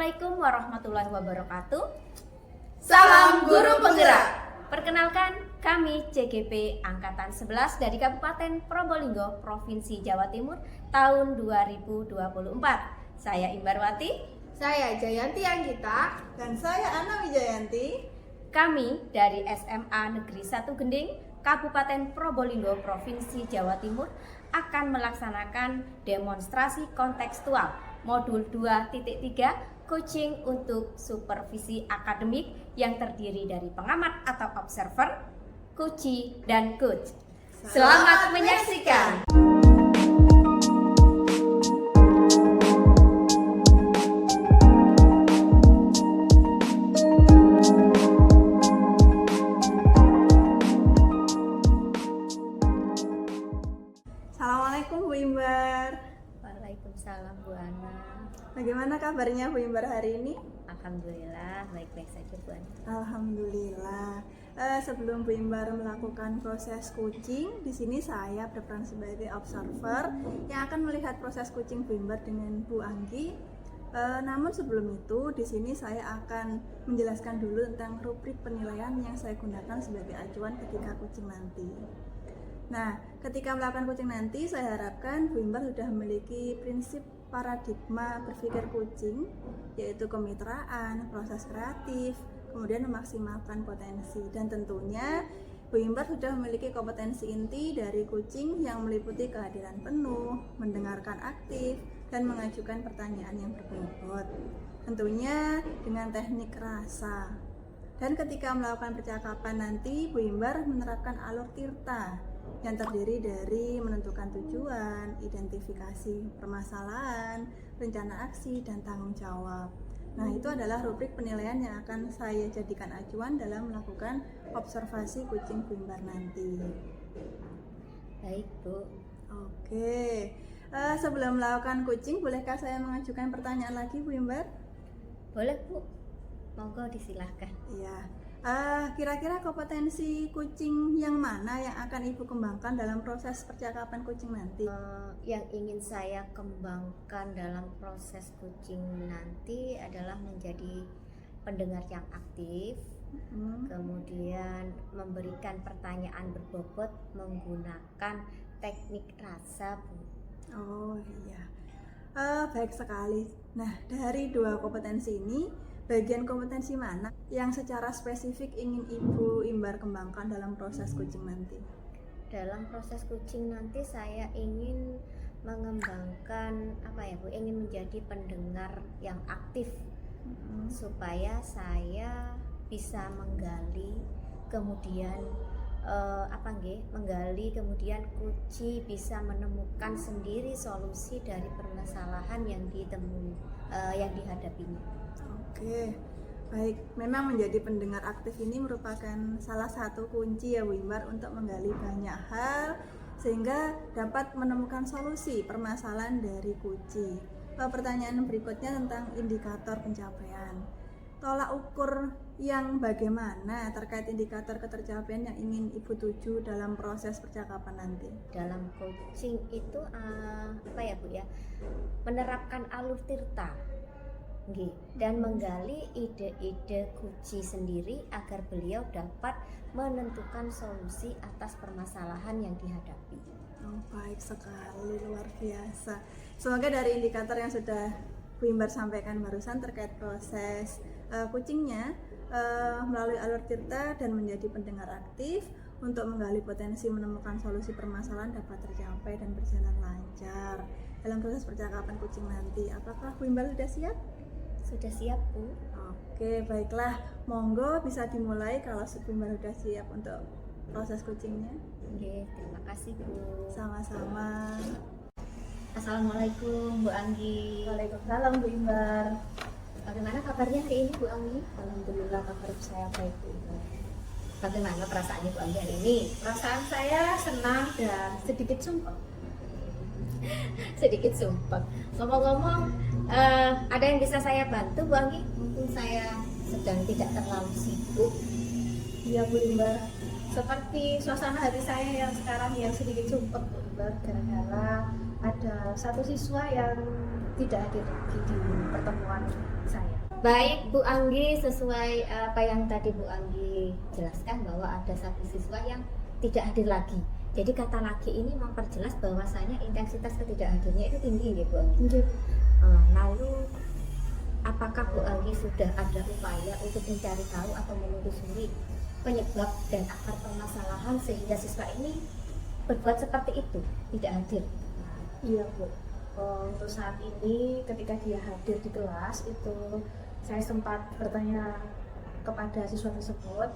Assalamualaikum warahmatullahi wabarakatuh. Salam Guru Penggerak. Perkenalkan, kami CGP Angkatan 11 dari Kabupaten Probolinggo, Provinsi Jawa Timur tahun 2024. Saya Imbarwati. Saya Jayanti Anggita. Dan saya Ana Wijayanti. Kami dari SMA Negeri 1 Gending, Kabupaten Probolinggo, Provinsi Jawa Timur akan melaksanakan demonstrasi kontekstual modul 2.3 coaching untuk supervisi akademik yang terdiri dari pengamat atau observer, coachee, dan coach. Selamat menyaksikan. Assalamualaikum Bu Imbar. Waalaikumsalam Bu Ana. Bagaimana kabarnya Bu Imbar hari ini? Alhamdulillah baik-baik saja Bu Ana. Alhamdulillah. Sebelum Bu Imbar melakukan proses coaching, di sini saya berperan sebagai observer yang akan melihat proses coaching Bu Imbar dengan Bu Anggi. Namun sebelum itu, di sini saya akan menjelaskan dulu tentang rubrik penilaian yang saya gunakan sebagai acuan ketika coaching nanti. Nah, ketika melakukan coaching nanti, saya harapkan Bu Imbar sudah memiliki prinsip paradigma berpikir coaching, yaitu kemitraan, proses kreatif, kemudian memaksimalkan potensi. Dan tentunya Bu Imbar sudah memiliki kompetensi inti dari coaching yang meliputi kehadiran penuh, mendengarkan aktif, dan mengajukan pertanyaan yang berbobot. Tentunya dengan teknik rasa. Dan ketika melakukan percakapan nanti, Bu Imbar menerapkan alur tirta yang terdiri dari menentukan tujuan, identifikasi permasalahan, rencana aksi, dan tanggung jawab. Nah, itu adalah rubrik penilaian yang akan saya jadikan acuan dalam melakukan observasi coaching Bu Imbar nanti. Baik Bu. Oke, sebelum melakukan coaching, bolehkah saya mengajukan pertanyaan lagi Bu Imbar? Boleh Bu, monggo disilahkan. Iya. Kira-kira kompetensi coaching yang mana yang akan Ibu kembangkan dalam proses percakapan coaching nanti? Yang ingin saya kembangkan dalam proses coaching nanti adalah menjadi pendengar yang aktif, kemudian memberikan pertanyaan berbobot menggunakan teknik rasa, Bu. Oh iya, baik sekali. Nah, dari dua kompetensi ini, bagian kompetensi mana yang secara spesifik ingin Ibu Imbar kembangkan dalam proses coaching nanti? Dalam proses coaching nanti saya ingin mengembangkan Bu? Ingin menjadi pendengar yang aktif, supaya saya bisa menggali, kemudian menggali, kemudian coachee bisa menemukan sendiri solusi dari permasalahan yang yang dihadapinya. Oke, baik. Memang menjadi pendengar aktif ini merupakan salah satu kunci ya Bu Imbar untuk menggali banyak hal sehingga dapat menemukan solusi permasalahan dari coachee. Pertanyaan berikutnya tentang indikator pencapaian. Tolak ukur yang bagaimana terkait indikator ketercapaian yang ingin Ibu tuju dalam proses percakapan nanti? Dalam coaching itu Bu ya, menerapkan alur tirta dan menggali ide-ide coachee sendiri agar beliau dapat menentukan solusi atas permasalahan yang dihadapi. Oh, baik sekali, luar biasa. Semoga dari indikator yang sudah Bu Imbar sampaikan barusan terkait proses coachingnya melalui alur tirta dan menjadi pendengar aktif untuk menggali potensi menemukan solusi permasalahan dapat tercapai dan berjalan lancar dalam proses percakapan coaching nanti. Apakah Bu Imbar sudah siap? Sudah siap Bu. Oke, baiklah, monggo bisa dimulai kalau Bu Imbar sudah siap untuk proses coachingnya. Oke, terima kasih Bu. Sama-sama. Assalamualaikum Bu Anggi. Waalaikumsalam Bu Imbar. Bagaimana kabarnya hari ini Bu Anggi? Alhamdulillah kabar saya baik Bu Imbar. Bagaimana perasaannya Bu Anggi hari ini? Perasaan saya senang dan sedikit sumpah. Sedikit sumpah. Ngomong-ngomong, ada yang bisa saya bantu Bu Anggi? Mungkin saya sedang tidak terlalu sibuk. Iya Bu Imbar. Seperti suasana hati saya yang sekarang yang sedikit sumpah Bu Imbar, gara-gara ada satu siswa yang tidak hadir di pertemuan saya. Baik Bu Anggi, sesuai apa yang tadi Bu Anggi jelaskan bahwa ada satu siswa yang tidak hadir lagi. Jadi kata lagi ini memperjelas bahwasanya intensitas ketidakhadirnya itu tinggi ya Bu Anggi. Lalu apakah Bu Anggi sudah ada upaya untuk mencari tahu atau menelusuri penyebab dan akar permasalahan sehingga siswa ini berbuat seperti itu, tidak hadir? Iya Bu. Untuk saat ini ketika dia hadir di kelas itu saya sempat bertanya kepada siswa tersebut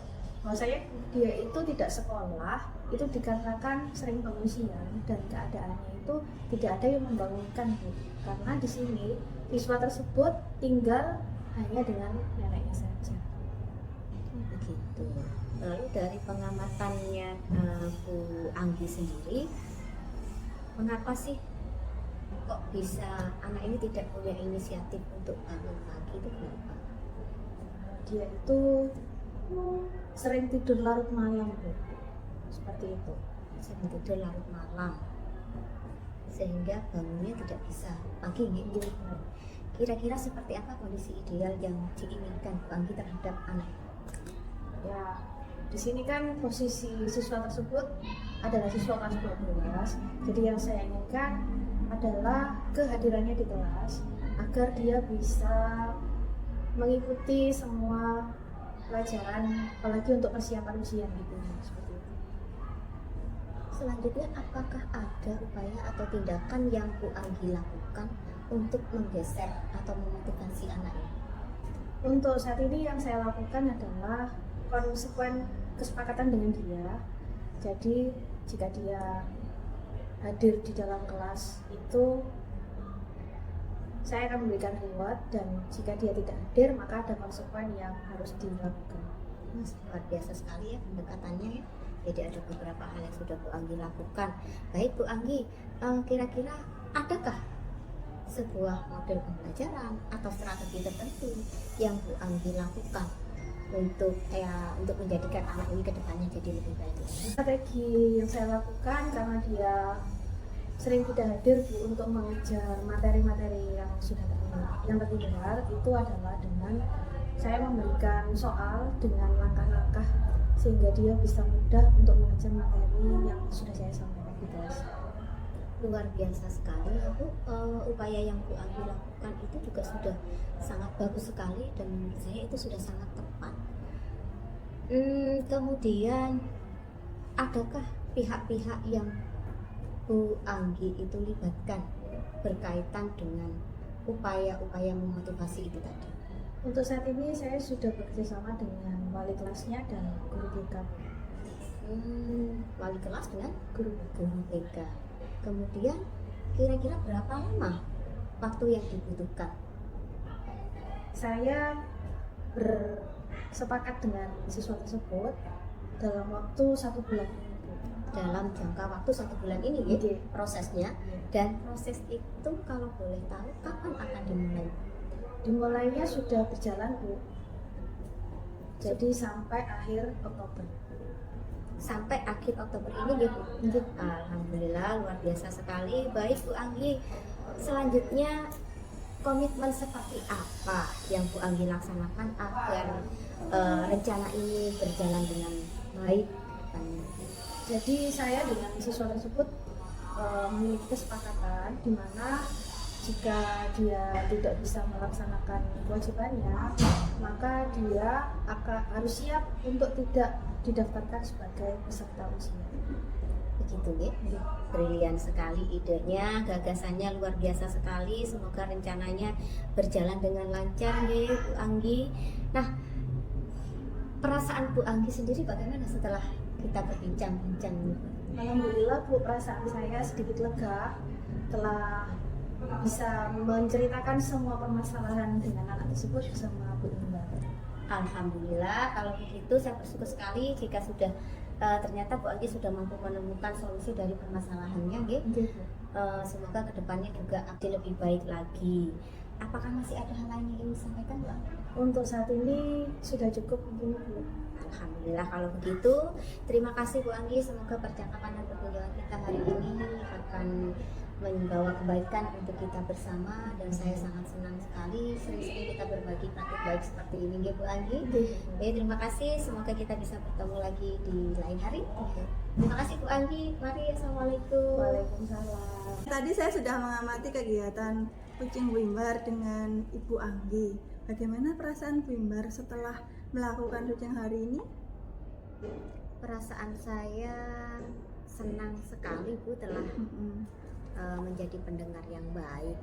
bahwasanya dia itu tidak sekolah itu dikarenakan sering pengungsian dan keadaannya itu tidak ada yang membangunkan Bu. Karena di sini siswa tersebut tinggal hanya dengan neneknya saja. Begitu. Lalu dari pengamatannya Bu Anggi sendiri, mengapa sih kok bisa anak ini tidak punya inisiatif untuk bangun pagi, itu kenapa? Dia itu sering tidur larut malam Bu. Seperti itu. Sering tidur larut malam sehingga bangunnya tidak bisa pagi gitu. Kira-kira seperti apa kondisi ideal yang diinginkan Bu Anggi terhadap anak? Ya, di sini kan posisi siswa tersebut adalah siswa kelas 12. Jadi yang saya inginkan adalah kehadirannya di kelas agar dia bisa mengikuti semua pelajaran, apalagi untuk persiapan ujian gitu. Seperti itu. Selanjutnya, apakah ada upaya atau tindakan yang Bu Anggi lakukan untuk menggeser atau memotivasi anak ini? Untuk saat ini yang saya lakukan adalah konsekuen kesepakatan dengan dia. Jadi jika dia hadir di dalam kelas itu saya akan memberikan reward, dan jika dia tidak hadir maka ada konsekuen yang harus dilakukan. Mas, luar biasa sekali ya pendekatannya ya. Jadi ada beberapa hal yang sudah Bu Anggi lakukan. Baik Bu Anggi, kira-kira adakah sebuah model pembelajaran atau strategi tertentu yang Bu Anggi lakukan untuk menjadikan anak ini ke depannya jadi lebih baik lagi? Strategi yang saya lakukan karena dia sering tidak hadir Bu, untuk mengejar materi-materi yang sudah tertinggal itu adalah dengan saya memberikan soal dengan langkah-langkah sehingga dia bisa mudah untuk mengejar materi yang sudah saya sampaikan di kelas. Luar biasa sekali ya Bu. Upaya yang Bu Anggi lakukan itu juga sudah sangat bagus sekali dan menurut saya itu sudah sangat tepat. Kemudian adakah pihak-pihak yang Bu Anggi itu libatkan berkaitan dengan upaya-upaya memotivasi itu tadi? Untuk saat ini saya sudah bekerjasama dengan wali kelasnya dan guru BK. Wali kelas dengan Guru BK. Kemudian kira-kira berapa lama waktu yang dibutuhkan? Saya bersepakat dengan siswa tersebut dalam waktu 1 bulan. Dalam jangka waktu 1 bulan ini ya Oke. prosesnya. Dan proses itu kalau boleh tahu kapan akan dimulai? Dimulainya sudah berjalan Bu, jadi sampai akhir Oktober. Sampai akhir Oktober ini ya Bu? Alhamdulillah, luar biasa sekali. Baik Bu Anggi, selanjutnya komitmen seperti apa yang Bu Anggi laksanakan agar rencana ini berjalan dengan baik? Jadi saya dengan siswa tersebut memiliki kesepakatan di mana jika dia tidak bisa melaksanakan kewajibannya, maka dia harus siap untuk tidak didaftarkan sebagai peserta ujian. Begitu ya, brilian sekali idenya, gagasannya luar biasa sekali. Semoga rencananya berjalan dengan lancar ya Bu Anggi. Nah, perasaan Bu Anggi sendiri bagaimana setelah kita berbincang-bincang? Alhamdulillah Bu, perasaan saya sedikit lega telah bisa menceritakan semua permasalahan dengan anak tersebut bersama Bu Imba. Alhamdulillah, kalau begitu saya bersyukur sekali jika sudah ternyata Bu Anggi sudah mampu menemukan solusi dari permasalahannya ya. Semoga kedepannya juga lebih baik lagi. Apakah masih ada hal lain yang ingin disampaikan Bu Anggi? Untuk saat ini sudah cukup mungkin Bu. Alhamdulillah kalau begitu. Terima kasih Bu Anggi, semoga percakapan dan perbincangan kita hari ini akan membawa kebaikan untuk kita bersama, dan saya sangat senang sekali sering-sering kita berbagi praktik baik seperti ini, nggih Bu Anggi. Terima kasih, semoga kita bisa bertemu lagi di lain hari. Terima kasih Bu Anggi. Mari, assalamualaikum. Waalaikumsalam. Tadi saya sudah mengamati kegiatan kucing Wimbar dengan Ibu Anggi. Bagaimana perasaan Wimbar setelah melakukan kucing hari ini? Perasaan saya senang sekali Bu telah menjadi pendengar yang baik.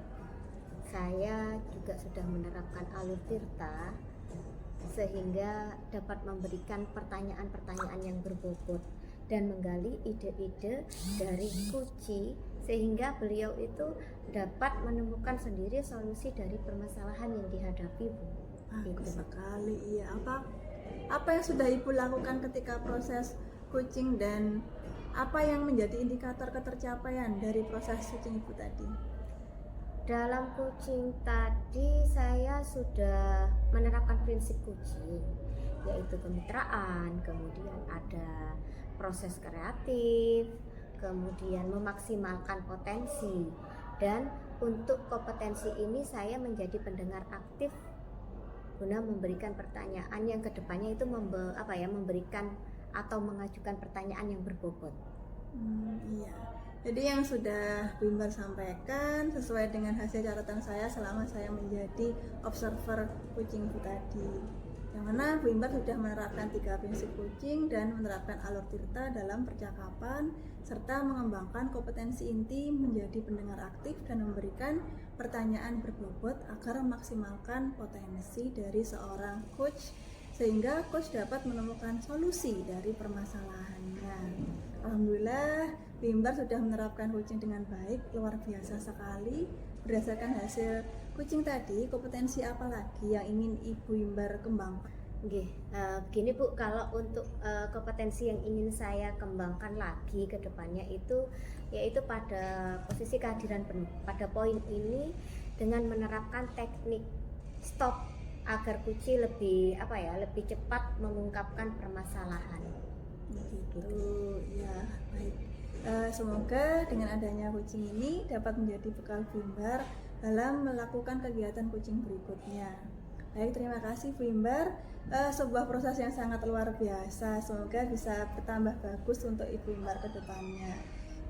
Saya juga sudah menerapkan alur tirta sehingga dapat memberikan pertanyaan-pertanyaan yang berbobot dan menggali ide-ide dari Kuci, sehingga beliau itu dapat menemukan sendiri solusi dari permasalahan yang dihadapi, Bu. Bagus sekali. Iya, apa yang sudah Ibu lakukan ketika proses kucing, dan apa yang menjadi indikator ketercapaian dari proses kucing Ibu tadi? Dalam kucing tadi saya sudah menerapkan prinsip kucing, yaitu kemitraan, kemudian ada proses kreatif, kemudian memaksimalkan potensi. Dan untuk kompetensi ini saya menjadi pendengar aktif guna memberikan pertanyaan yang kedepannya itu memberikan atau mengajukan pertanyaan yang berbobot. Iya. Jadi yang sudah Wimbar sampaikan sesuai dengan hasil catatan saya selama saya menjadi observer kucing Ibu tadi. Yang mana Wimbar sudah menerapkan 3 prinsip kucing dan menerapkan alur tirta dalam percakapan, serta mengembangkan kompetensi inti menjadi pendengar aktif dan memberikan pertanyaan berbobot agar memaksimalkan potensi dari seorang coach, sehingga coach dapat menemukan solusi dari permasalahannya. Alhamdulillah, Wimbar sudah menerapkan kucing dengan baik, luar biasa sekali. Berdasarkan hasil kucing tadi, kompetensi apa lagi yang ingin Ibu Wimbar kembangkan? Gini Bu, kalau untuk kompetensi yang ingin saya kembangkan lagi ke depannya itu yaitu pada posisi kehadiran penuh. Pada poin ini dengan menerapkan teknik stop agar kucing lebih cepat mengungkapkan permasalahan. Gitu ya, baik. Semoga dengan adanya kucing ini dapat menjadi bekal Wimbar dalam melakukan kegiatan kucing berikutnya. Baik, terima kasih Wimbar. Sebuah proses yang sangat luar biasa. Semoga bisa bertambah bagus untuk Ibu Wimbar ke depannya.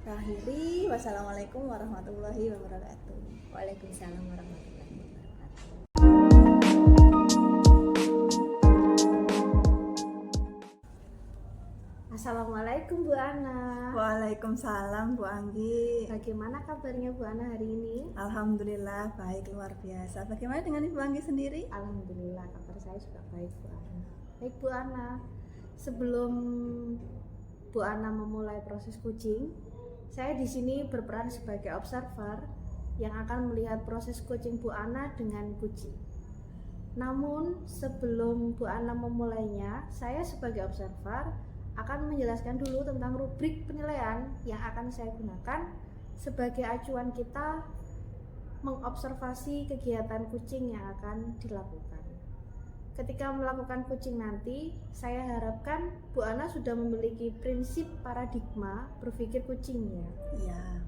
Akhiri, wassalamualaikum warahmatullahi wabarakatuh. Waalaikumsalam warahmatullahi wabarakatuh. Assalamualaikum Bu Ana. Waalaikumsalam Bu Anggi. Bagaimana kabarnya Bu Ana hari ini? Alhamdulillah baik, luar biasa. Bagaimana dengan Ibu Anggi sendiri? Alhamdulillah kabar saya juga baik Bu Ana. Baik Bu Ana, sebelum Bu Ana memulai proses kucing, saya di sini berperan sebagai observer yang akan melihat proses kucing Bu Ana dengan kucing. Namun sebelum Bu Ana memulainya, saya sebagai observer akan menjelaskan dulu tentang rubrik penilaian yang akan saya gunakan sebagai acuan kita mengobservasi kegiatan kucing yang akan dilakukan. Ketika melakukan kucing nanti, saya harapkan Bu Ana sudah memiliki prinsip paradigma berpikir kucingnya. Iya.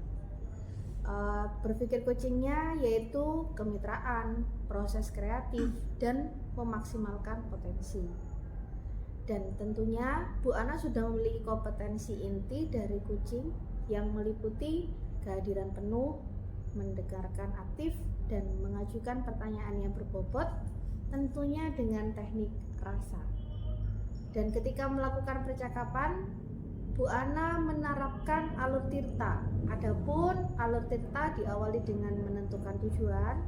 Berpikir kucingnya yaitu kemitraan, proses kreatif, dan memaksimalkan potensi. Dan tentunya Bu Ana sudah memiliki kompetensi inti dari kucing yang meliputi kehadiran penuh, mendengarkan aktif, dan mengajukan pertanyaan yang berbobot, tentunya dengan teknik rasa. Dan ketika melakukan percakapan, Bu Ana menerapkan alur tirta. Adapun alur tirta diawali dengan menentukan tujuan,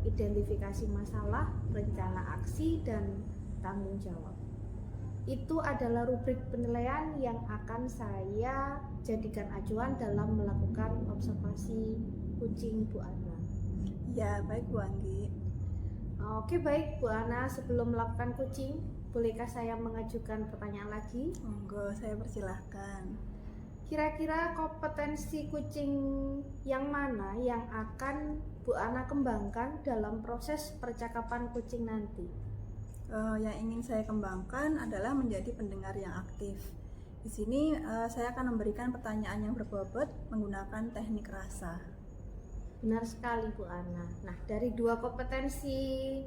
identifikasi masalah, rencana aksi, dan tanggung jawab. Itu adalah rubrik penilaian yang akan saya jadikan acuan dalam melakukan observasi kucing Bu Ana. Ya, baik Bu Anggi. Oke, baik Bu Ana, sebelum melakukan kucing, bolehkah saya mengajukan pertanyaan lagi? Monggo, saya persilahkan. Kira-kira kompetensi kucing yang mana yang akan Bu Ana kembangkan dalam proses percakapan kucing nanti? Yang ingin saya kembangkan adalah menjadi pendengar yang aktif. Di sini saya akan memberikan pertanyaan yang berbobot menggunakan teknik rasa. Benar sekali Bu Ana. Nah, dari dua kompetensi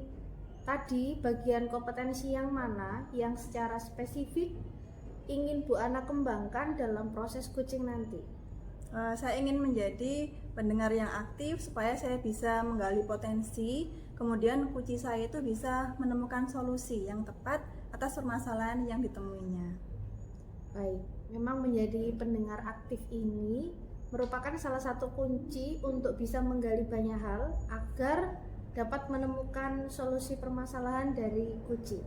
tadi, bagian kompetensi yang mana yang secara spesifik ingin Bu Ana kembangkan dalam proses coaching nanti? Saya ingin menjadi pendengar yang aktif supaya saya bisa menggali potensi, kemudian kunci saya itu bisa menemukan solusi yang tepat atas permasalahan yang ditemuinya. Baik, memang menjadi pendengar aktif ini merupakan salah satu kunci untuk bisa menggali banyak hal agar dapat menemukan solusi permasalahan dari coaching.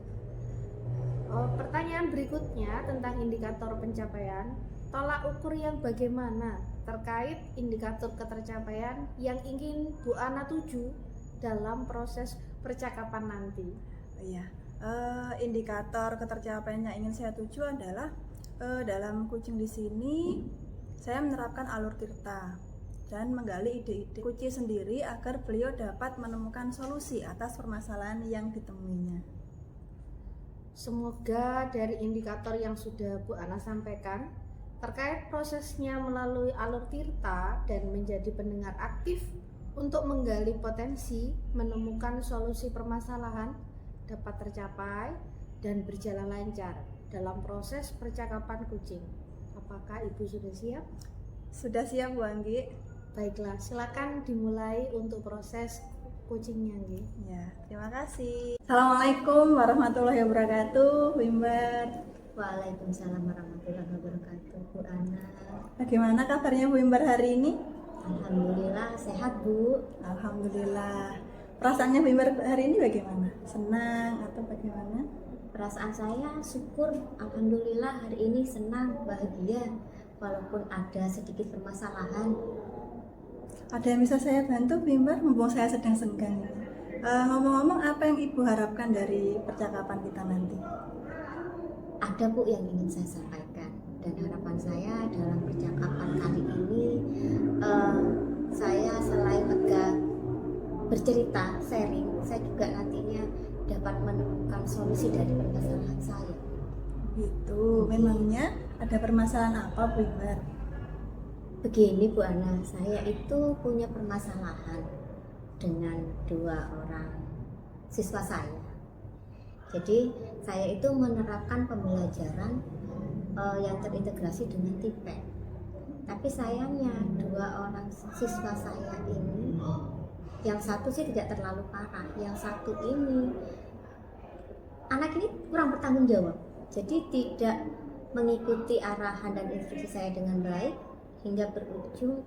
Pertanyaan berikutnya tentang indikator pencapaian. Tolak ukur yang bagaimana terkait indikator ketercapaian yang ingin Bu Ana tuju dalam proses percakapan nanti? Iya, indikator ketercapaian yang ingin saya tuju adalah dalam coaching di sini saya menerapkan alur tirta dan menggali ide-ide coach sendiri agar beliau dapat menemukan solusi atas permasalahan yang ditemuinya. Semoga dari indikator yang sudah Bu Ana sampaikan terkait prosesnya melalui alur tirta dan menjadi pendengar aktif untuk menggali potensi, menemukan solusi permasalahan dapat tercapai dan berjalan lancar dalam proses percakapan coaching. Apakah Ibu sudah siap? Sudah siap Bu Anggi? Baiklah, silakan dimulai untuk proses coachingnya, Anggi. Ya, terima kasih. Assalamualaikum warahmatullahi wabarakatuh, Bu Imbar. Waalaikumsalam warahmatullahi wabarakatuh, Bu Ana. Bagaimana kabarnya Bu Imbar hari ini? Alhamdulillah sehat, Bu. Alhamdulillah. Perasaannya Bu Imbar hari ini bagaimana? Senang atau bagaimana? Perasaan saya syukur, alhamdulillah hari ini senang, bahagia, walaupun ada sedikit permasalahan. Ada yang bisa saya bantu Bu Imbar? Mumpung saya sedang senggang ini. Ngomong-ngomong, apa yang Ibu harapkan dari percakapan kita nanti? Ada Bu yang ingin saya sampaikan, dan harapan saya dalam percakapan kali ini saya selain bercerita, sharing, saya juga nantinya dapat menemukan solusi dari permasalahan saya. Gitu, memangnya ada permasalahan apa Bu Imbar? Begini Bu Ana, saya itu punya permasalahan dengan dua orang siswa saya. Jadi saya itu menerapkan pembelajaran yang terintegrasi dengan TIPEK. Tapi sayangnya dua orang siswa saya ini, yang satu sih tidak terlalu parah, yang satu ini anak ini kurang bertanggung jawab. Jadi tidak mengikuti arahan dan instruksi saya dengan baik hingga berujung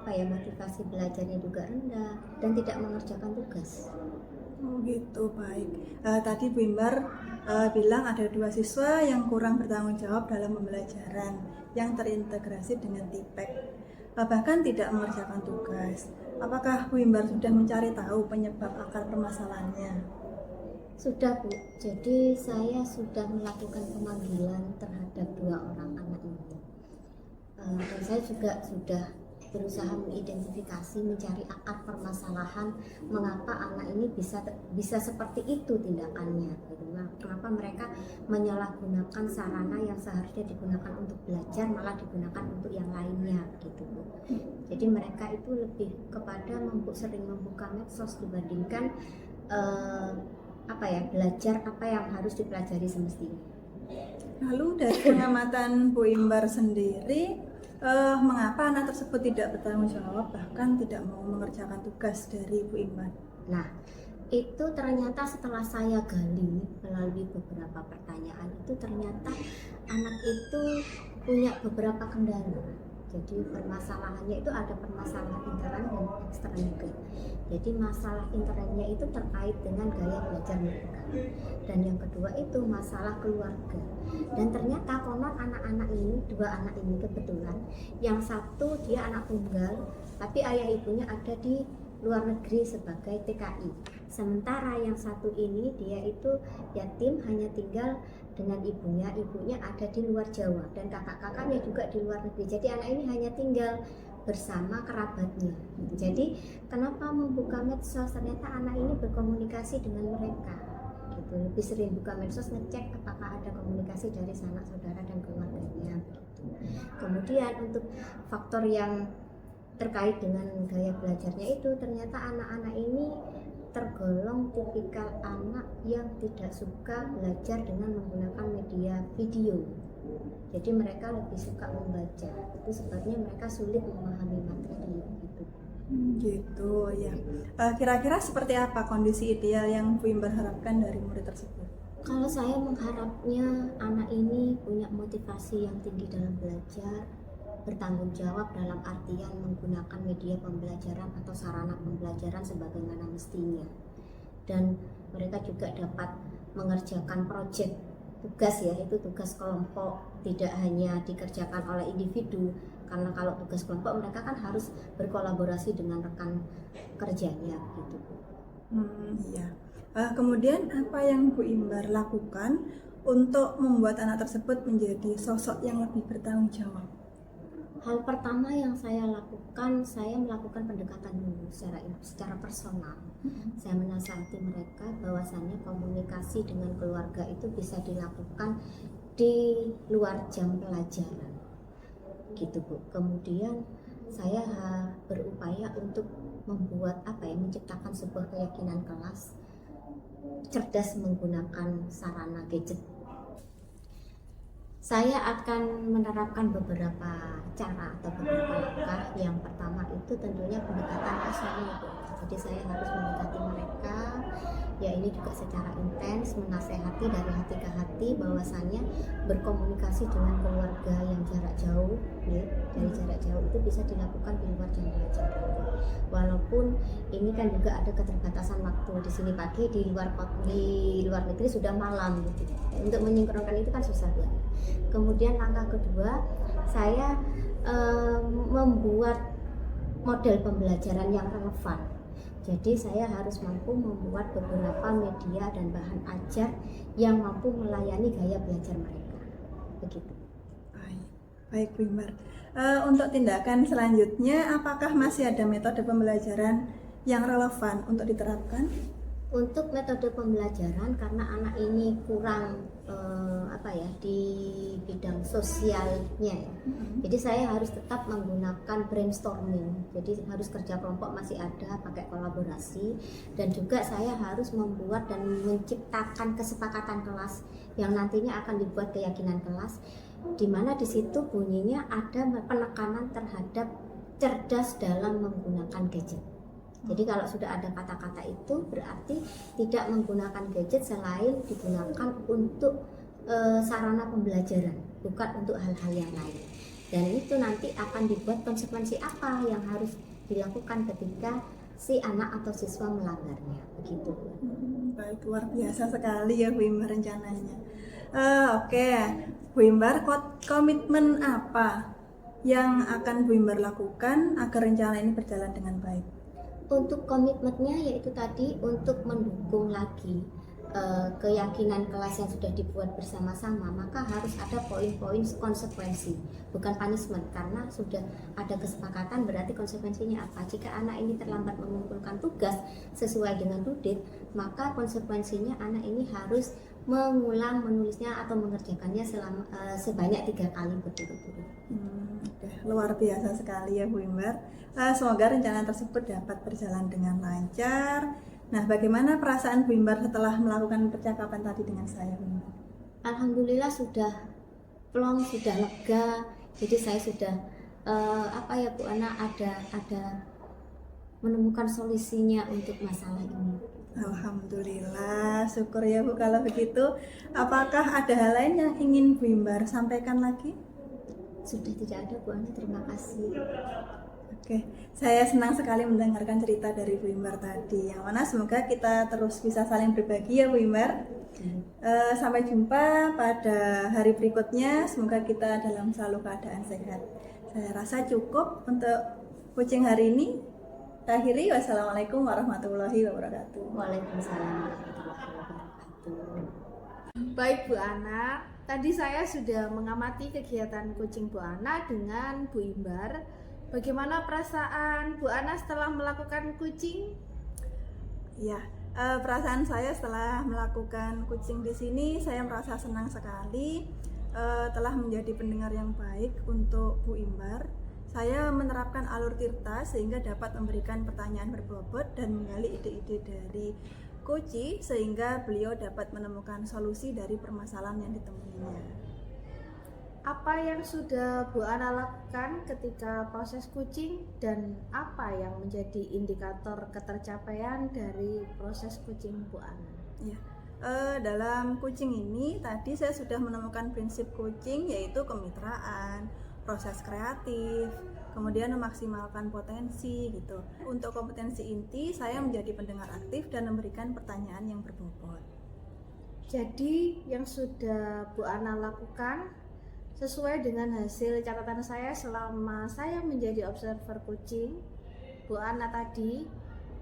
motivasi belajarnya juga rendah dan tidak mengerjakan tugas. Oh gitu, baik. Tadi Bu Imbar bilang ada dua siswa yang kurang bertanggung jawab dalam pembelajaran yang terintegrasi dengan TIPEK, bahkan tidak mengerjakan tugas. Apakah Bu Imbar sudah mencari tahu penyebab akar permasalahannya? Sudah Bu, jadi saya sudah melakukan pemanggilan terhadap dua orang anak ini. Dan saya juga sudah berusaha mengidentifikasi, mencari akar permasalahan mengapa anak ini bisa seperti itu tindakannya, gitu. Kenapa mereka menyalahgunakan sarana yang seharusnya digunakan untuk belajar malah digunakan untuk yang lainnya, gitu Bu. Jadi mereka itu lebih kepada sering membuka medsos dibandingkan belajar apa yang harus dipelajari semestinya. Lalu dari pengamatan Bu Imbar sendiri, mengapa anak tersebut tidak bertanggung jawab bahkan tidak mau mengerjakan tugas dari Bu Imbar? Nah, itu ternyata setelah saya gali melalui beberapa pertanyaan, itu ternyata anak itu punya beberapa kendala. Jadi permasalahannya itu ada permasalahan intern dan ekstern juga. Jadi masalah internnya itu terkait dengan gaya belajar mereka. Dan yang kedua itu masalah keluarga. Dan ternyata konon anak-anak ini, dua anak ini kebetulan, yang satu dia anak tunggal, tapi ayah ibunya ada di luar negeri sebagai TKI. Sementara yang satu ini dia itu yatim, hanya tinggal dengan ibunya ada di luar Jawa dan kakak-kakaknya juga di luar negeri. Jadi anak ini hanya tinggal bersama kerabatnya. Jadi kenapa membuka medsos? Ternyata anak ini berkomunikasi dengan mereka. Gitu. Lebih sering buka medsos, ngecek apakah ada komunikasi dari sanak saudara dan keluarganya. Gitu. Kemudian untuk faktor yang terkait dengan gaya belajarnya itu, ternyata anak-anak ini tergolong tipikal anak yang tidak suka belajar dengan menggunakan media video. Jadi mereka lebih suka membaca. Itu sebabnya mereka sulit memahami materi gitu. Gitu ya. Kira-kira seperti apa kondisi ideal yang Bu Imbar harapkan dari murid tersebut? Kalau saya mengharapnya anak ini punya motivasi yang tinggi dalam belajar, bertanggung jawab dalam artian menggunakan media pembelajaran atau sarana pembelajaran sebagaimana mestinya. Dan mereka juga dapat mengerjakan proyek tugas ya, itu tugas kelompok, tidak hanya dikerjakan oleh individu, karena kalau tugas kelompok mereka kan harus berkolaborasi dengan rekan kerjanya gitu. Iya. Kemudian apa yang Bu Imbar lakukan untuk membuat anak tersebut menjadi sosok yang lebih bertanggung jawab? Hal pertama yang saya lakukan, saya melakukan pendekatan dulu secara personal. Saya menasihati mereka bahwasannya komunikasi dengan keluarga itu bisa dilakukan di luar jam pelajaran, gitu Bu. Kemudian saya berupaya untuk membuat menciptakan sebuah keyakinan kelas cerdas menggunakan sarana gadget. Saya akan menerapkan beberapa cara atau beberapa langkah. Yang pertama itu tentunya pendekatan personal. Jadi saya harus mendekati mereka, ya ini juga secara intens, menasehati dari hati ke hati bahwasannya berkomunikasi dengan keluarga yang jarak jauh, ya, dari jarak jauh itu bisa dilakukan di luar jam pelajaran. Walaupun ini kan juga ada keterbatasan waktu, di sini pagi, di luar negeri sudah malam gitu. Untuk menyinkronkan itu kan susah banget. Kemudian langkah kedua, saya membuat model pembelajaran yang relevan. Jadi saya harus mampu membuat beberapa media dan bahan ajar yang mampu melayani gaya belajar mereka. Begitu. Baik Bu Imbar. Untuk tindakan selanjutnya, apakah masih ada metode pembelajaran yang relevan untuk diterapkan? Untuk metode pembelajaran, karena anak ini kurang di bidang sosialnya ya. Jadi saya harus tetap menggunakan brainstorming. Jadi harus kerja kelompok masih ada, pakai kolaborasi, dan juga saya harus membuat dan menciptakan kesepakatan kelas yang nantinya akan dibuat keyakinan kelas, di mana di situ bunyinya ada penekanan terhadap cerdas dalam menggunakan gadget. Jadi kalau sudah ada kata-kata itu berarti tidak menggunakan gadget selain digunakan untuk sarana pembelajaran, bukan untuk hal-hal yang lain. Dan itu nanti akan dibuat konsekuensi apa yang harus dilakukan ketika si anak atau siswa melanggarnya, begitu. Baik, luar biasa sekali ya Bu Imbar rencananya. Oke, Bu Imbar, komitmen apa yang akan Bu Imbar lakukan agar rencana ini berjalan dengan baik? Untuk komitmennya yaitu tadi untuk mendukung lagi keyakinan kelas yang sudah dibuat bersama-sama, maka harus ada poin-poin konsekuensi, bukan punishment, karena sudah ada kesepakatan. Berarti konsekuensinya apa? Jika anak ini terlambat mengumpulkan tugas sesuai dengan due date, maka konsekuensinya anak ini harus mengulang menulisnya atau mengerjakannya sebanyak 3 kali berturut-turut. Luar biasa sekali ya Bu Imbar. Semoga rencana tersebut dapat berjalan dengan lancar. Nah, bagaimana perasaan Bu Imbar setelah melakukan percakapan tadi dengan saya, Bu Imbar? Alhamdulillah sudah plong, sudah lega. Jadi saya sudah Bu Ana ada menemukan solusinya untuk masalah ini. Alhamdulillah, syukur ya Bu kalau begitu. Apakah ada hal lain yang ingin Bu Imbar sampaikan lagi? Sudah tidak ada Bu Ana, terima kasih. Oke, saya senang sekali mendengarkan cerita dari Bu Imbar tadi. Yang mana semoga kita terus bisa saling berbagi ya Bu Imbar. Sampai jumpa pada hari berikutnya. Semoga kita dalam selalu keadaan sehat. Saya rasa cukup untuk coaching hari ini. Akhiri, wassalamualaikum warahmatullahi wabarakatuh. Waalaikumsalam warahmatullahi wabarakatuh. Baik Bu Ana, tadi saya sudah mengamati kegiatan coaching Bu Ana dengan Bu Imbar. Bagaimana perasaan Bu Ana setelah melakukan coaching? Ya, perasaan saya setelah melakukan coaching di sini, saya merasa senang sekali telah menjadi pendengar yang baik untuk Bu Imbar. Saya menerapkan alur Tirta sehingga dapat memberikan pertanyaan berbobot dan menggali ide-ide dari Kuci sehingga beliau dapat menemukan solusi dari permasalahan yang ditemuinya. Apa yang sudah Bu Ana lakukan ketika proses coaching dan apa yang menjadi indikator ketercapaian dari proses coaching Bu Ana? Ya, dalam coaching ini tadi saya sudah menemukan prinsip coaching yaitu kemitraan, proses kreatif, kemudian memaksimalkan potensi gitu. Untuk kompetensi inti, saya menjadi pendengar aktif dan memberikan pertanyaan yang berbobot. Jadi yang sudah Bu Ana lakukan sesuai dengan hasil catatan saya selama saya menjadi observer coaching Bu Ana tadi,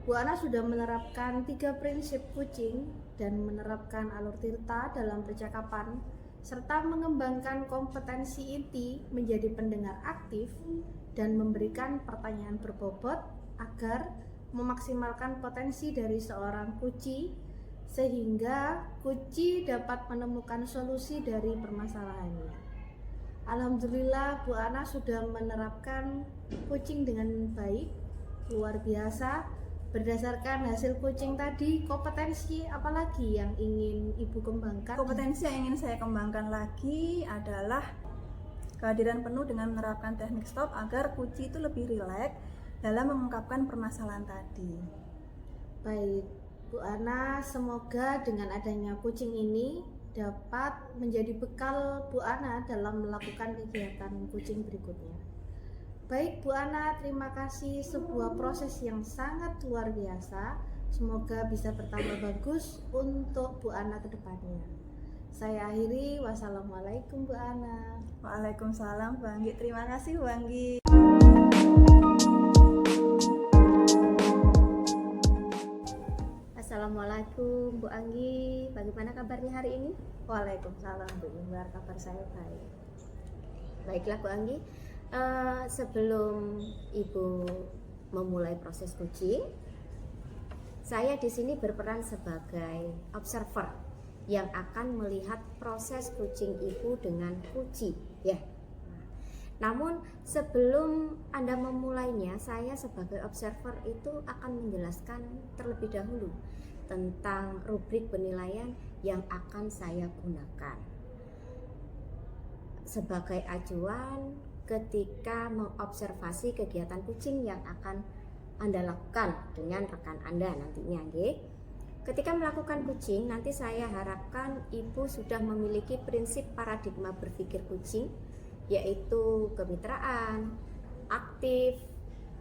Bu Ana sudah menerapkan 3 prinsip coaching dan menerapkan alur Tirta dalam percakapan serta mengembangkan kompetensi inti menjadi pendengar aktif dan memberikan pertanyaan berbobot agar memaksimalkan potensi dari seorang coachee sehingga coachee dapat menemukan solusi dari permasalahannya. Alhamdulillah Bu Ana sudah menerapkan coaching dengan baik, luar biasa. Berdasarkan hasil coaching tadi, kompetensi apalagi yang ingin Ibu kembangkan? Kompetensi yang ingin saya kembangkan lagi adalah kehadiran penuh dengan menerapkan teknik stop agar coachee itu lebih rileks dalam mengungkapkan permasalahan tadi. Baik, Bu Ana, semoga dengan adanya coaching ini dapat menjadi bekal Bu Ana dalam melakukan kegiatan coaching berikutnya. Baik Bu Ana, terima kasih, sebuah proses yang sangat luar biasa. Semoga bisa bertambah bagus untuk Bu Ana ke depannya. Saya akhiri, wassalamualaikum Bu Ana. Waalaikumsalam Bu Anggi, terima kasih Bu Anggi. Assalamualaikum Bu Anggi, bagaimana kabarnya hari ini? Waalaikumsalam Bu Imbar, kabar saya baik. Baiklah Bu Anggi, sebelum Ibu memulai proses coaching, saya di sini berperan sebagai observer yang akan melihat proses coaching Ibu dengan coachee, ya. Namun sebelum Anda memulainya, saya sebagai observer itu akan menjelaskan terlebih dahulu tentang rubrik penilaian yang akan saya gunakan sebagai acuan ketika mengobservasi kegiatan coaching yang akan Anda lakukan dengan rekan Anda nantinya, nggih. Ketika melakukan coaching, nanti saya harapkan Ibu sudah memiliki prinsip paradigma berpikir coaching, yaitu kemitraan, aktif,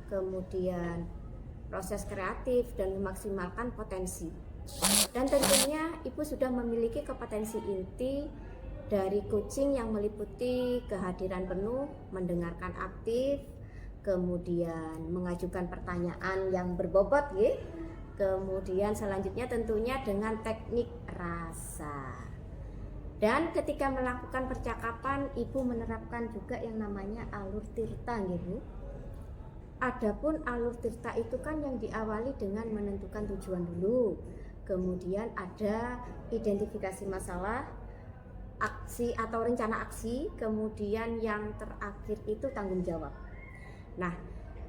kemudian proses kreatif dan memaksimalkan potensi. Dan tentunya Ibu sudah memiliki kompetensi inti dari coaching yang meliputi kehadiran penuh, mendengarkan aktif, kemudian mengajukan pertanyaan yang berbobot, ya. Kemudian selanjutnya tentunya dengan teknik rasa. Dan ketika melakukan percakapan, Ibu menerapkan juga yang namanya alur Tirta, gitu. Adapun alur Tirta itu kan yang diawali dengan menentukan tujuan dulu. Kemudian ada identifikasi masalah, aksi atau rencana aksi, kemudian yang terakhir itu tanggung jawab. Nah,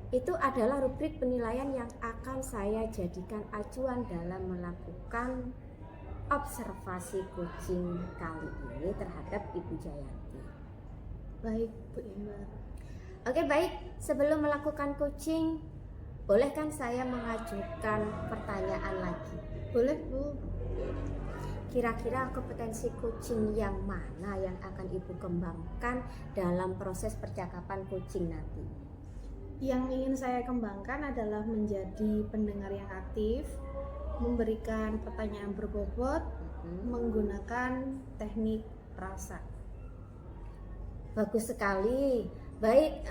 itu adalah rubrik penilaian yang akan saya jadikan acuan dalam melakukan observasi coaching kali ini terhadap Ibu Jayanti. Baik Bu Imbar. Oke, baik. Sebelum melakukan coaching, boleh kan saya mengajukan pertanyaan lagi? Boleh Bu. Kira-kira kompetensi coaching yang mana yang akan Ibu kembangkan dalam proses percakapan coaching nanti? Yang ingin saya kembangkan adalah menjadi pendengar yang aktif, memberikan pertanyaan berbobot, menggunakan teknik rasa. Bagus sekali. Baik,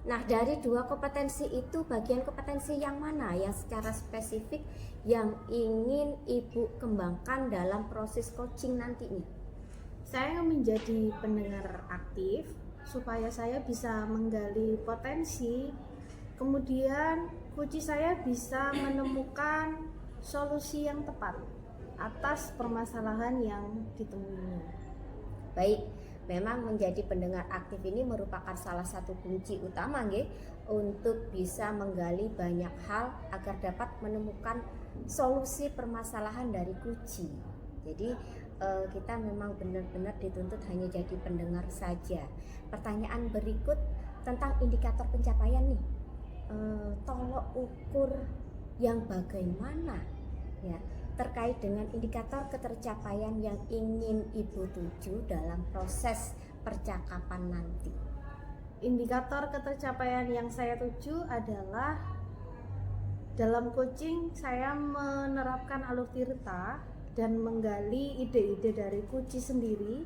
nah dari dua kompetensi itu, bagian kompetensi yang mana yang secara spesifik yang ingin Ibu kembangkan dalam proses coaching nantinya? Saya menjadi pendengar aktif supaya saya bisa menggali potensi, kemudian coachee saya bisa menemukan solusi yang tepat atas permasalahan yang ditemuinya. Baik, Memang menjadi pendengar aktif ini merupakan salah satu kunci utama nggih untuk bisa menggali banyak hal agar dapat menemukan solusi permasalahan dari kucing. Jadi kita memang benar-benar dituntut hanya jadi pendengar saja. Pertanyaan berikut tentang indikator pencapaian nih. Tolok ukur yang bagaimana ya terkait dengan indikator ketercapaian yang ingin Ibu tuju dalam proses percakapan nanti. Indikator ketercapaian yang saya tuju adalah dalam coaching saya menerapkan alur tirta dan menggali ide-ide dari kunci sendiri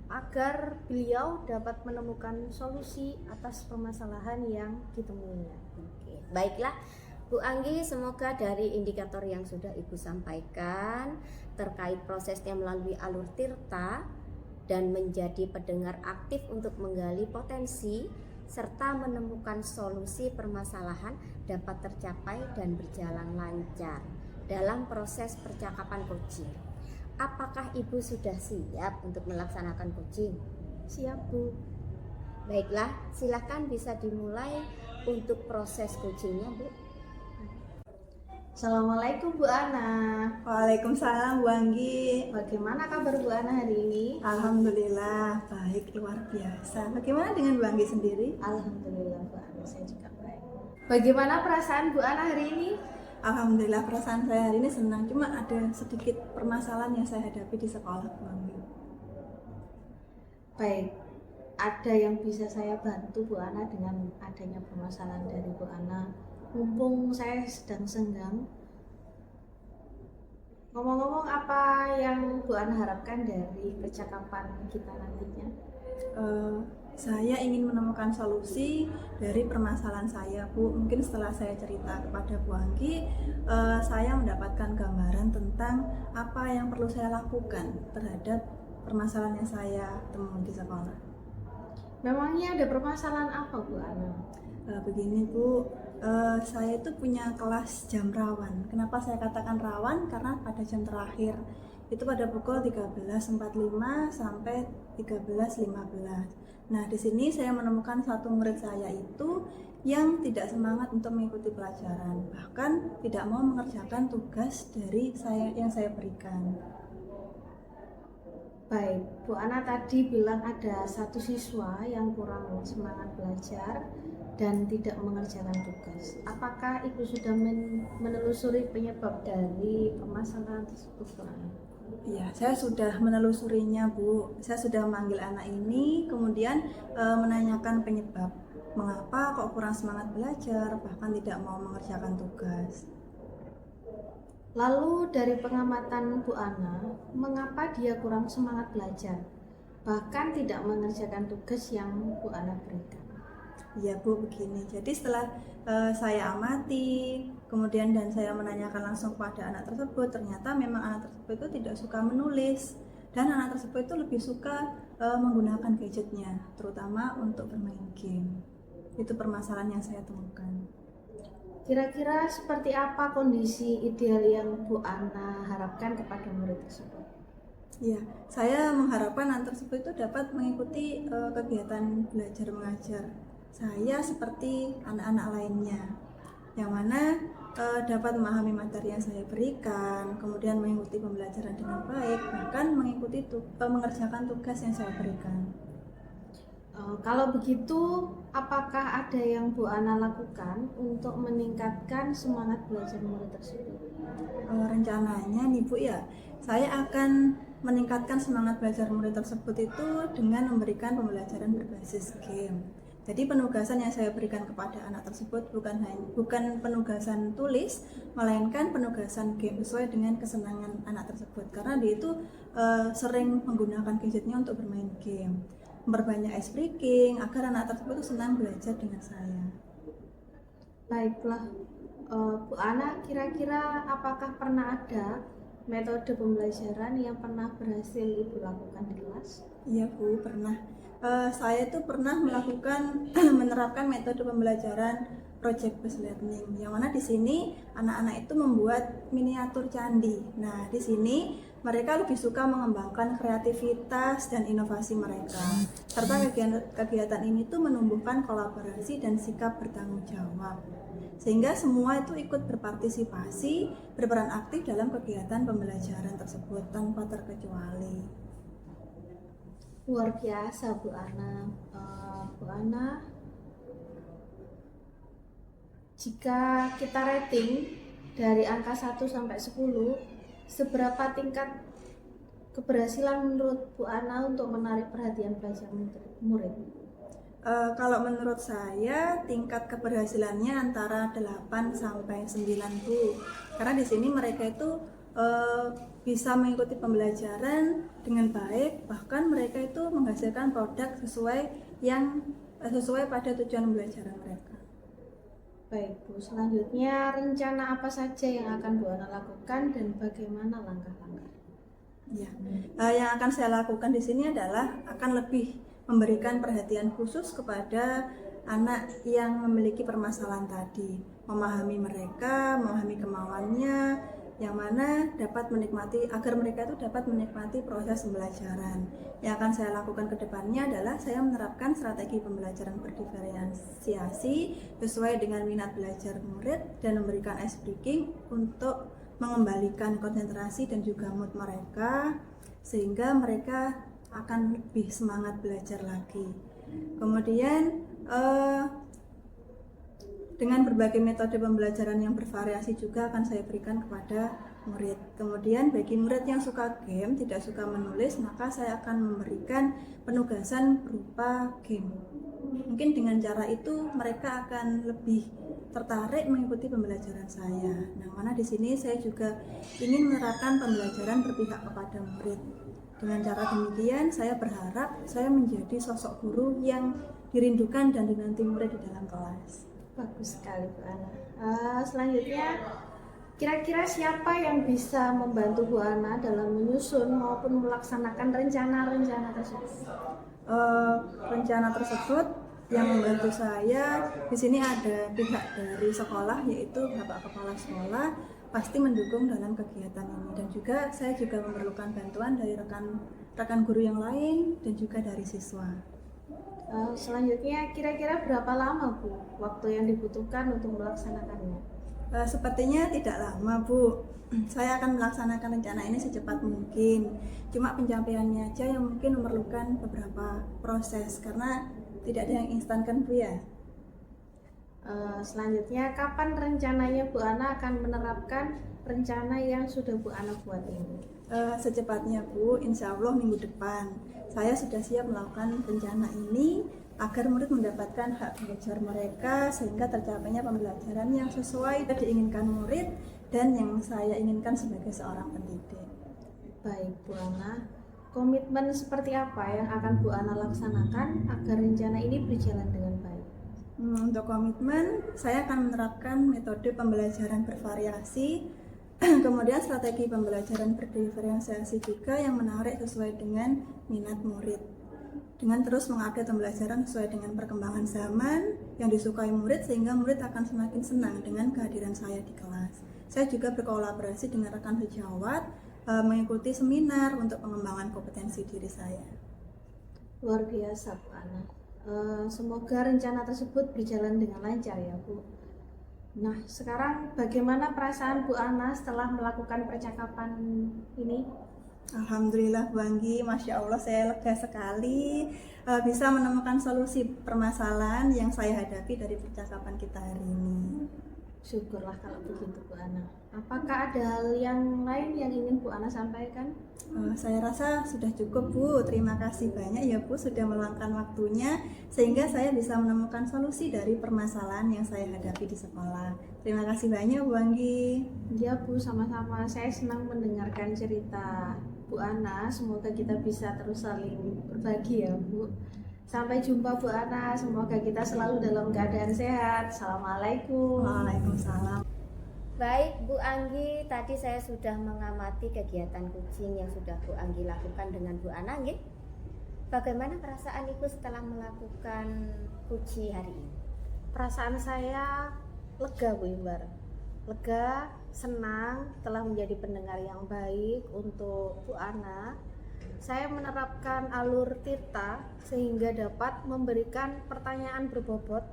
agar beliau dapat menemukan solusi atas permasalahan yang ditemuinya. Oke, baiklah Bu Anggi, semoga dari indikator yang sudah Ibu sampaikan terkait prosesnya melalui alur tirta dan menjadi pendengar aktif untuk menggali potensi serta menemukan solusi permasalahan dapat tercapai dan berjalan lancar dalam proses percakapan coaching. Apakah Ibu sudah siap untuk melaksanakan coaching? Siap, Bu. Baiklah, silakan bisa dimulai untuk proses coachingnya, Bu. Assalamualaikum Bu Ana. Waalaikumsalam Bu Anggi. Bagaimana kabar Bu Ana hari ini? Alhamdulillah baik, luar biasa. Bagaimana dengan Bu Anggi sendiri? Alhamdulillah Bu Ana, saya juga baik. Bagaimana perasaan Bu Ana hari ini? Alhamdulillah perasaan saya hari ini senang. Cuma ada sedikit permasalahan yang saya hadapi di sekolah Bu Anggi. Baik, ada yang bisa saya bantu Bu Ana dengan adanya permasalahan dari Bu Ana? Mumpung saya sedang senggang. Ngomong-ngomong, apa yang Bu Ana harapkan dari percakapan kita nantinya? Saya ingin menemukan solusi dari permasalahan saya, Bu. Mungkin setelah saya cerita kepada Bu Anggi, saya mendapatkan gambaran tentang apa yang perlu saya lakukan terhadap permasalahan yang saya temui di sekolah. Memangnya ada permasalahan apa Bu Ana? Begini Bu, saya itu punya kelas jam rawan. Kenapa saya katakan rawan? Karena pada jam terakhir itu pada pukul 13.45 sampai 13.15. Nah, di sini saya menemukan satu murid saya itu yang tidak semangat untuk mengikuti pelajaran, bahkan tidak mau mengerjakan tugas dari yang saya berikan. Baik, Bu Ana tadi bilang ada satu siswa yang kurang semangat belajar dan tidak mengerjakan tugas. Apakah Ibu sudah menelusuri penyebab dari permasalahan tersebut, Bu Ana? Iya, saya sudah menelusurinya, Bu. Saya sudah memanggil anak ini, kemudian menanyakan penyebab mengapa kok kurang semangat belajar, bahkan tidak mau mengerjakan tugas. Lalu dari pengamatan Bu Ana, mengapa dia kurang semangat belajar, bahkan tidak mengerjakan tugas yang Bu Ana berikan? Iya Bu, begini. Jadi setelah saya amati, kemudian dan saya menanyakan langsung kepada anak tersebut, ternyata memang anak tersebut itu tidak suka menulis dan anak tersebut itu lebih suka menggunakan gadgetnya, terutama untuk bermain game. Itu permasalahan yang saya temukan. Kira-kira seperti apa kondisi ideal yang Bu Ana harapkan kepada murid tersebut? Ya, saya mengharapkan anak tersebut itu dapat mengikuti kegiatan belajar mengajar saya seperti anak-anak lainnya, yang mana dapat memahami materi yang saya berikan, kemudian mengikuti pembelajaran dengan baik, bahkan mengerjakan tugas yang saya berikan. Kalau begitu, apakah ada yang Bu Ana lakukan untuk meningkatkan semangat belajar murid tersebut? Rencananya nih Bu ya, saya akan meningkatkan semangat belajar murid tersebut itu dengan memberikan pembelajaran berbasis game. Jadi penugasan yang saya berikan kepada anak tersebut bukan penugasan tulis, melainkan penugasan game sesuai dengan kesenangan anak tersebut. Karena dia itu sering menggunakan gadgetnya untuk bermain game. Memperbanyak ice breaking agar anak tersebut senang belajar dengan saya. Baiklah, Bu Ana, kira-kira apakah pernah ada metode pembelajaran yang pernah berhasil Ibu lakukan di kelas? Iya Bu, pernah. Saya itu pernah menerapkan metode pembelajaran project based learning, yang mana di sini anak-anak itu membuat miniatur candi. Nah, di sini mereka lebih suka mengembangkan kreativitas dan inovasi mereka. Serta kegiatan ini tuh menumbuhkan kolaborasi dan sikap bertanggung jawab. Sehingga semua itu ikut berpartisipasi, berperan aktif dalam kegiatan pembelajaran tersebut tanpa terkecuali. Luar biasa Bu Ana. Bu Ana, jika kita rating dari angka 1 sampai 10, seberapa tingkat keberhasilan menurut Bu Ana untuk menarik perhatian pelajar murid? Kalau menurut saya tingkat keberhasilannya antara 8 sampai 9 Bu. Karena di sini mereka itu bisa mengikuti pembelajaran dengan baik, bahkan mereka itu menghasilkan produk sesuai pada tujuan pembelajaran mereka. Baik Bu, selanjutnya rencana apa saja yang akan Bu Ana lakukan dan bagaimana langkah-langkah? Ya, yang akan saya lakukan di sini adalah akan lebih memberikan perhatian khusus kepada anak yang memiliki permasalahan tadi, memahami mereka, memahami kemauannya, yang mana dapat menikmati, agar mereka itu dapat menikmati proses pembelajaran. Yang akan saya lakukan ke depannya adalah saya menerapkan strategi pembelajaran berdiferensiasi sesuai dengan minat belajar murid dan memberikan ice breaking untuk mengembalikan konsentrasi dan juga mood mereka, sehingga mereka akan lebih semangat belajar lagi. Kemudian dengan berbagai metode pembelajaran yang bervariasi juga akan saya berikan kepada murid. Kemudian bagi murid yang suka game, tidak suka menulis, maka saya akan memberikan penugasan berupa game. Mungkin dengan cara itu mereka akan lebih tertarik mengikuti pembelajaran saya. Nah, mana di sini saya juga ingin menerapkan pembelajaran berpihak kepada murid. Dengan cara demikian, saya berharap saya menjadi sosok guru yang dirindukan dan dinanti murid di dalam kelas. Bagus sekali Bu Ana. Selanjutnya, kira-kira siapa yang bisa membantu Bu Ana dalam menyusun maupun melaksanakan rencana-rencana tersebut? Rencana tersebut yang membantu saya di sini ada pihak dari sekolah, yaitu Bapak Kepala Sekolah pasti mendukung dalam kegiatan ini, dan juga saya juga memerlukan bantuan dari rekan guru yang lain dan juga dari siswa. Selanjutnya, kira-kira berapa lama Bu waktu yang dibutuhkan untuk melaksanakannya? Sepertinya tidak lama Bu. Saya akan melaksanakan rencana ini secepat mungkin. Cuma pencapaiannya aja yang mungkin memerlukan beberapa proses karena tidak ada yang instan kan Bu ya. Selanjutnya, kapan rencananya Bu Ana akan menerapkan rencana yang sudah Bu Ana buat ini? Secepatnya Bu, insya Allah minggu depan. Saya sudah siap melakukan rencana ini agar murid mendapatkan hak belajar mereka sehingga tercapainya pembelajaran yang sesuai yang diinginkan murid dan yang saya inginkan sebagai seorang pendidik. Baik Bu Ana, komitmen seperti apa yang akan Bu Ana laksanakan agar rencana ini berjalan dengan baik? Untuk komitmen, saya akan menerapkan metode pembelajaran bervariasi, kemudian strategi pembelajaran berdiferensiasi juga yang menarik sesuai dengan minat murid. Dengan terus mengupdate pembelajaran sesuai dengan perkembangan zaman yang disukai murid, sehingga murid akan semakin senang dengan kehadiran saya di kelas. Saya juga berkolaborasi dengan rekan sejawat, mengikuti seminar untuk pengembangan kompetensi diri saya. Luar biasa Bu Ana. Semoga rencana tersebut berjalan dengan lancar ya Bu. Nah, sekarang bagaimana perasaan Bu Ana setelah melakukan percakapan ini? Alhamdulillah Bu Anggi, Masya Allah saya lega sekali bisa menemukan solusi permasalahan yang saya hadapi dari percakapan kita hari ini. Syukurlah kalau begitu Bu Ana. Apakah ada hal yang lain yang ingin Bu Ana sampaikan? Saya rasa sudah cukup Bu, terima kasih banyak ya Bu sudah meluangkan waktunya sehingga saya bisa menemukan solusi dari permasalahan yang saya hadapi di sekolah. Terima kasih banyak Bu Anggi. Ya Bu, sama-sama. Saya senang mendengarkan cerita Bu Ana. Semoga kita bisa terus saling berbagi ya Bu. Sampai jumpa Bu Ana, semoga kita selalu dalam keadaan sehat. Assalamualaikum. Waalaikumsalam. Baik Bu Anggi, tadi saya sudah mengamati kegiatan kucing yang sudah Bu Anggi lakukan dengan Bu Ana, nggih? Bagaimana perasaan Ibu setelah melakukan kuci hari ini? Perasaan saya lega Bu Imbar, lega, senang telah menjadi pendengar yang baik untuk Bu Ana. Saya menerapkan alur Tirta sehingga dapat memberikan pertanyaan berbobot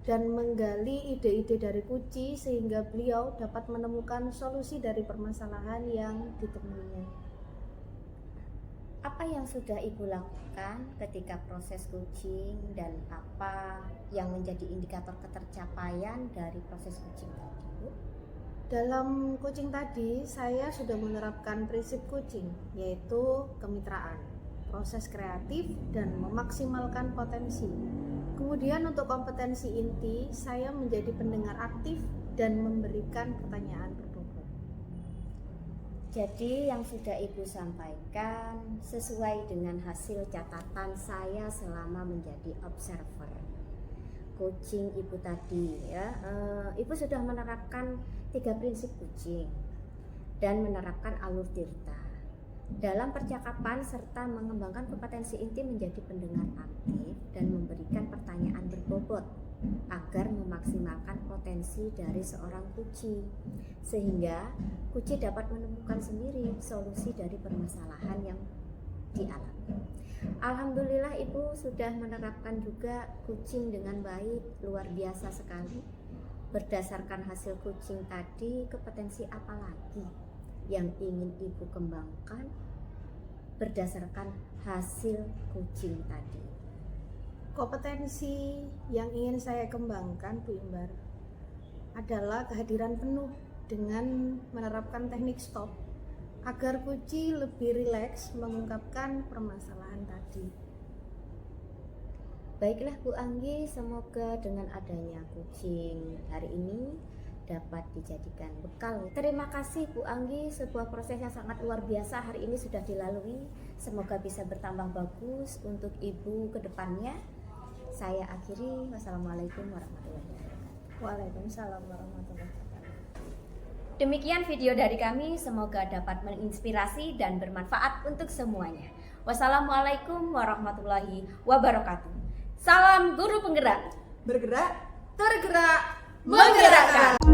dan menggali ide-ide dari Kuci sehingga beliau dapat menemukan solusi dari permasalahan yang ditemuinya. Apa yang sudah Ibu lakukan ketika proses coaching dan apa yang menjadi indikator ketercapaian dari proses coaching tadi, Bu? Dalam coaching tadi, saya sudah menerapkan prinsip coaching, yaitu kemitraan, proses kreatif, dan memaksimalkan potensi. Kemudian untuk kompetensi inti, saya menjadi pendengar aktif dan memberikan pertanyaan berbobot. Jadi yang sudah Ibu sampaikan sesuai dengan hasil catatan saya selama menjadi observer coaching Ibu tadi ya. Ibu sudah menerapkan 3 prinsip coaching dan menerapkan alur Tirta dalam percakapan serta mengembangkan kompetensi inti menjadi pendengar aktif dan memberikan pertanyaan berbobot agar memaksimalkan potensi dari seorang Kuci sehingga Kuci dapat menemukan sendiri solusi dari permasalahan yang dialami. Alhamdulillah Ibu sudah menerapkan juga coaching dengan baik, luar biasa sekali. Berdasarkan hasil coaching tadi, kompetensi apa lagi yang ingin Ibu kembangkan berdasarkan hasil coaching tadi? Kompetensi yang ingin saya kembangkan Bu Imbar adalah kehadiran penuh dengan menerapkan teknik stop agar Kuci lebih rileks mengungkapkan permasalahan tadi. Baiklah Bu Anggi, semoga dengan adanya coaching hari ini dapat dijadikan bekal. Terima kasih Bu Anggi, sebuah proses yang sangat luar biasa hari ini sudah dilalui. Semoga bisa bertambah bagus untuk Ibu ke depannya. Saya akhiri, wassalamualaikum warahmatullahi wabarakatuh. Waalaikumsalam warahmatullahi wabarakatuh. Demikian video dari kami, semoga dapat menginspirasi dan bermanfaat untuk semuanya. Wassalamualaikum warahmatullahi wabarakatuh. Salam guru penggerak. Bergerak, Tergerak, menggerakkan.